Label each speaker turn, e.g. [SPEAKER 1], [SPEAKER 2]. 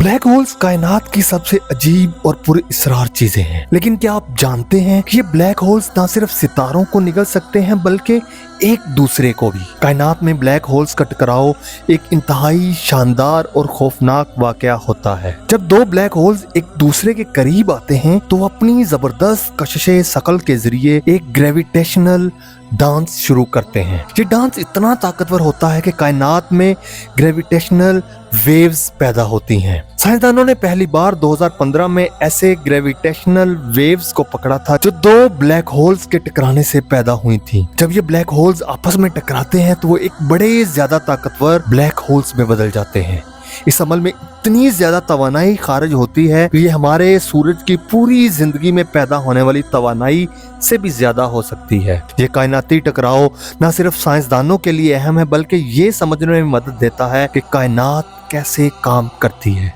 [SPEAKER 1] Black holes कायनात की सबसे अजीब और पुरअसरार चीजें हैं, लेकिन क्या आप जानते हैं कि ये ब्लैक होल्स ना सिर्फ सितारों को निगल सकते हैं बल्कि एक दूसरे को भी। कायनात में ब्लैक होल्स का टकराव एक इंतहाई शानदार और खौफनाक वाकया होता है। जब दो ब्लैक होल्स एक दूसरे के करीब आते हैं तो अपनी जबरदस्त कशिशे शकल के जरिए एक ग्रेविटेशनल डांस शुरू करते हैं। ये डांस इतना ताकतवर होता है कि कायनात में ग्रेविटेशनल वेव्स पैदा होती हैं। साइंसदानों ने पहली बार 2015 में ऐसे ग्रेविटेशनल वेव्स को पकड़ा था जो दो ब्लैक होल्स के टकराने से पैदा हुई थी। जब ये ब्लैक होल्स आपस में टकराते हैं तो वो एक बड़े ज्यादा ताकतवर ब्लैक होल्स में बदल जाते हैं। इस अमल में इतनी ज्यादा तवानाई खारिज होती है कि ये हमारे सूरज की पूरी जिंदगी में पैदा होने वाली तवानाई से भी ज्यादा हो सकती है। ये कायनाती टकराव न सिर्फ साइंसदानों के लिए अहम है बल्कि ये समझने में मदद देता है कि कायनात कैसे काम करती है।